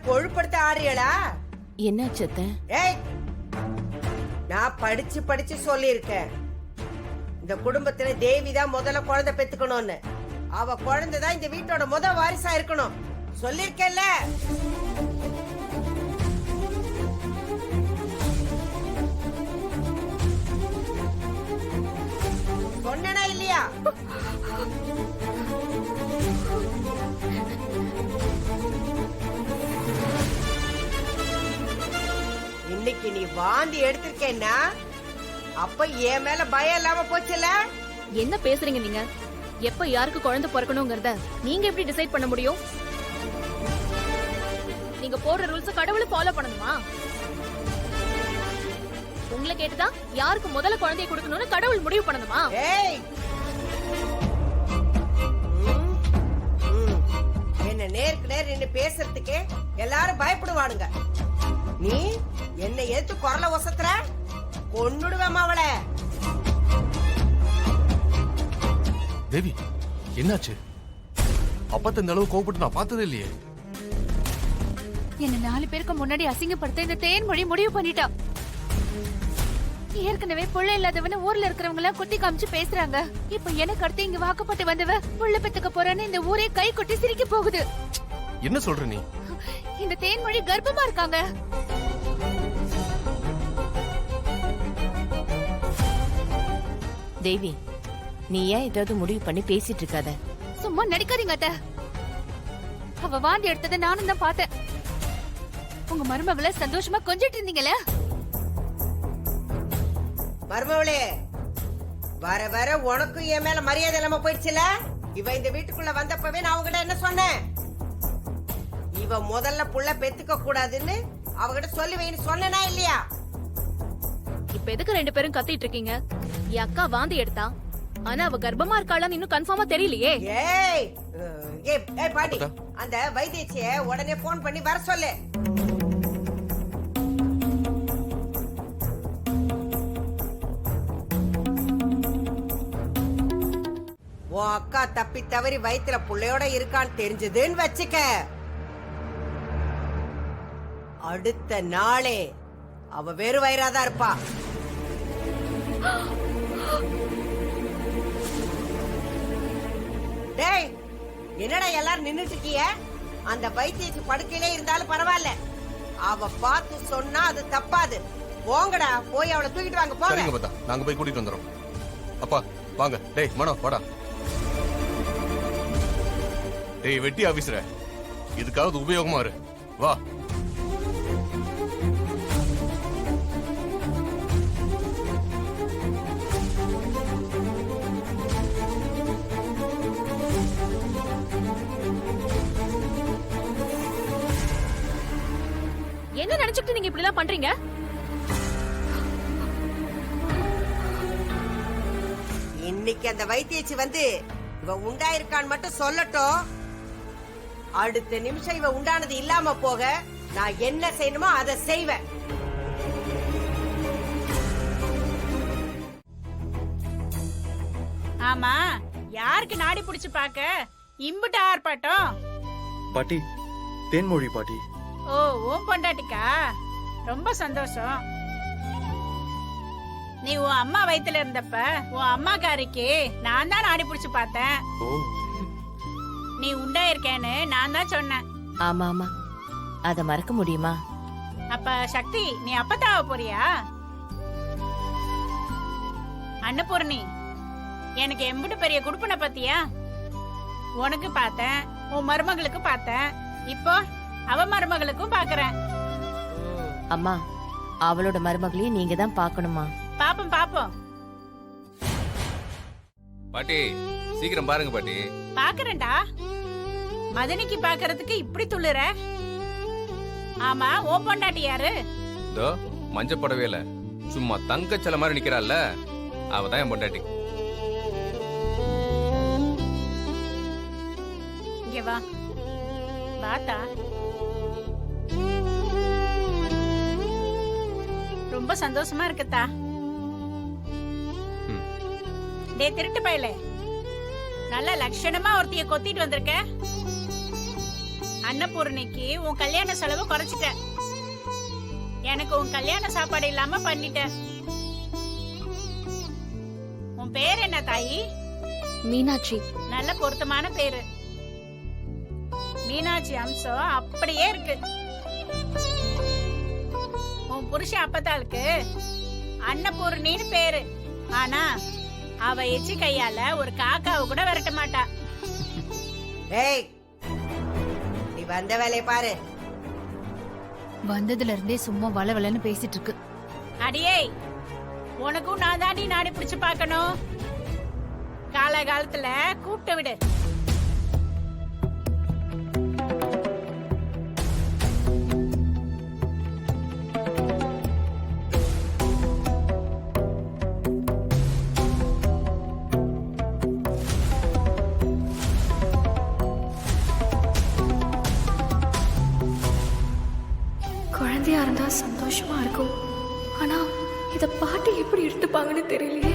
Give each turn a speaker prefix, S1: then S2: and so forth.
S1: கொழுப்படுத்த ஆறியலா?
S2: என்ன சத்த?
S1: ஏய், நான் படிச்சு படிச்சு சொல்லியிருக்கேன், இந்த குடும்பத்துல தேவிதான் முதல்ல குழந்தை பெத்துக்கணும்னு. அவ குழந்தைதான் இந்த வீட்டோட முதல் வாரிசா இருக்கணும் சொல்லிருக்கேன்ல. சொன்னனா இல்லையா? இன்னைக்கு நீ வாந்தி எடுத்திருக்கேன்னா அப்ப என் மேல பயம் இல்லாம போச்சுல.
S2: என்ன பேசுறீங்க நீங்க? எப்ப யாருக்கு குழந்தை பிறக்கணும்ங்கறத நீங்க எப்படி டிசைட் பண்ண முடியும்? நீங்க போடுற ரூல்ஸ் கடவுளை ஃபாலோ பண்ணணுமா? உங்களை கேட்டுதா யாருக்கு முதல்ல குழந்தையை கொடுக்கணும்னு கடவுள் முடிவு பண்ணணுமா?
S1: ஏய், என்ன நேருக்கு நேர் நின்னு பேசுறதுக்கே எல்லாரும் பயப்படுவானுங்க. நீ என்ன எதிர்த்து குரல ஒசத்துற, கொன்னுடுவேன் அவளை.
S3: தேவி, என்னாச்சு? அப்பத்த இந்த அளவு கோபப்பட்டு நான் பார்த்ததே இல்லையே.
S4: என்ன 4 பேருக்கு முன்னாடி அசிங்கப்படுத்த இந்த தேன்மொழி முடிவு பண்ணிட்டா. ஏற்கனவே புள்ள இல்லாதவன ஊர்ல இருக்கிறவங்க எல்லாம் குத்தி காமிச்சு பேசுறாங்க. இப்ப எனக்கு அடுத்து இங்க வாக்கப்பட்டு வந்தவ புள்ள பெத்துக்க போறான்னு இந்த ஊரே கை கொட்டி சிரிக்க போகுது.
S3: என்ன சொல்ற நீ?
S4: இந்த தேன்மொழி கர்ப்பமா இருக்காங்க.
S2: தேவி, நீ ஏன் ஏதாவது முடிவு பண்ணி பேசிட்டு இருக்காத?
S4: சும்மா நடிக்காதீங்க அத்தை. அவ வாந்தி எடுத்ததை நானும் தான் பார்த்தேன். உங்க மருமகளை சந்தோஷமா கொஞ்சிட்டு இருந்தீங்களே.
S1: மருமவளே, வர வர உனக்கும் என் மேல மரியாதை இல்லாம போயிடுச்சுல. இவ இந்த வீட்டுக்குள்ள வந்தப்பவே நான் அவகிட்ட என்ன சொன்னேன்? இவ முதல்ல புள்ள பெத்துக்க கூடாதுன்னு அவகிட்ட சொல்லி வைன்னு சொன்னனா இல்லையா?
S2: இப்ப எதுக்கு 2 பேரும் கத்திட்டு இருக்கீங்க? என் அக்கா வாந்தி எடுத்தா, ஆனா அவ கர்ப்பமா இருக்காளான்னு இன்னும் கன்ஃபார்மா தெரியலையே.
S1: ஏய் ஏய் பாட்டி, அந்த வைத்தியச்சிய உடனே போன் பண்ணி வர சொல்லு. உன் அக்கா தப்பி தவறி வயித்துல புள்ளையோட இருக்கான்னு தெரிஞ்சதுன்னு வச்சுக்க, அடுத்த நாளே அவ வேறு வயிறாதான் இருப்பா. டேய், என்னடா எல்லாரும் நின்னுட்டு இருக்கீங்க? அந்த வைத்தியச்சு படுக்கையிலே இருந்தாலும் பரவாயில்ல, அவ பார்த்து சொன்னா அது தப்பாது. போங்கடா, போய் அவளை தூக்கிட்டு வாங்க. போங்க,
S3: நாங்க போய் கூட்டிட்டு வந்துறோம். அப்பா வாங்க. டேய் மனோ வாடா. டேய் வெட்டி ஆபீசர, இதுக்காவது உபயோகமா இரு. வா.
S2: என்ன நினைச்சிட்டு நீங்க இப்படி எல்லாம் பண்றீங்க?
S1: இன்னைக்கு அந்த வைத்தியச்சு வந்து இவ உண்டாயிருக்கான்னு மட்டும் சொல்லட்டும். அடுத்த நிமிஷம் இவ உண்டானது இல்லாம போக நான் என்ன செய்யணுமோ அதை செய்வேன்.
S5: ஆமா, யாருக்கு நாடி புடிச்சு பாக்க இம்புட்டு ஆர்ப்பாட்டம்?
S6: பாட்டி, தேன்மொழி பாட்டி.
S5: ஓ, ஓம் பொண்டாட்டிக்கா? ரொம்ப சந்தோஷம். நீ உன் அம்மா வயித்துல இருந்தப்ப உன் அம்மாக்காரிக்கு நான் தான் நாடி புடிச்சு பார்த்தேன்.
S6: ஓ,
S5: நீ உண்டா இருக்கேன்னு நான் தான் சொன்னேன்.
S2: ஆமா ஆமா, அத மறக்க முடியுமா?
S5: அப்ப சக்தி, நீ அப்பத்தாவ போறியா? அன்னபூர்ணி, எனக்கு எம்புட்டு பெரிய குடுப்பனை பத்தியா? உனக்கு பார்த்தேன், உன் மருமகளுக்கு பார்த்தேன், இப்போ அவ மருமகளுக்கும் பாக்குறேன்.
S2: அம்மா, அவளோட மருமகளையும் நீங்க தான் பாக்கணுமா?
S5: பாப்போம் பாப்போம்.
S7: பாட்டி சீக்கிரம் பாருங்க பாட்டி.
S5: பாக்குறேன்டா. மதனிக்கு பாக்குறதுக்கு இப்படி துள்ளுற? ஆமா, ஓ பொண்டாட்டி யாரு?
S7: இதோ மஞ்ச புடவையில சும்மா தங்கச்சல மாதிரி நிக்கிறாள்ல, அவதான் என் பொண்டாட்டி.
S5: இங்க வா. பாத்தா, ரொம்ப சந்தோஷமா இருக்குதா? டே திருட்டு பயலே, நல்ல லட்சணமா ஒருத்திய கொத்திட்டு வந்திருக்க. அன்னபூர்ணிக்கு உன் கல்யாண செலவு குறைச்சிட்டேன். எனக்கு உன் கல்யாண சாப்பாடு இல்லாம பண்ணிட்டேன். உன் பேர் என்ன தாயி?
S2: மீனாட்சி.
S5: நல்ல பொருத்தமான பேரு. மீனாட்சி அம்சம் அப்படியே இருக்கு. உன் புருஷன் அப்பத்தாளுக்கு அன்னபூர்ணின்னு பேரு. ஆனா அவ எச்சி கையால ஒரு காக்காவை கூட விரட்ட மாட்டா.
S1: ஏய், நீ வந்த வேலையை பாரு.
S4: வந்ததுல இருந்தே சும்மா வளவளன்னு பேசிட்டு இருக்கு.
S5: அடியே, உனக்கும் நான் தாண்டி நாடி பிடிச்சு பார்க்கணும். காலகாலத்துல கூப்பிட்டு விடு.
S8: குழந்தையா இருந்தா சந்தோஷமா இருக்கும். ஆனா இத பாட்டி எப்படி எடுத்துப்பாங்கன்னு தெரியலையே.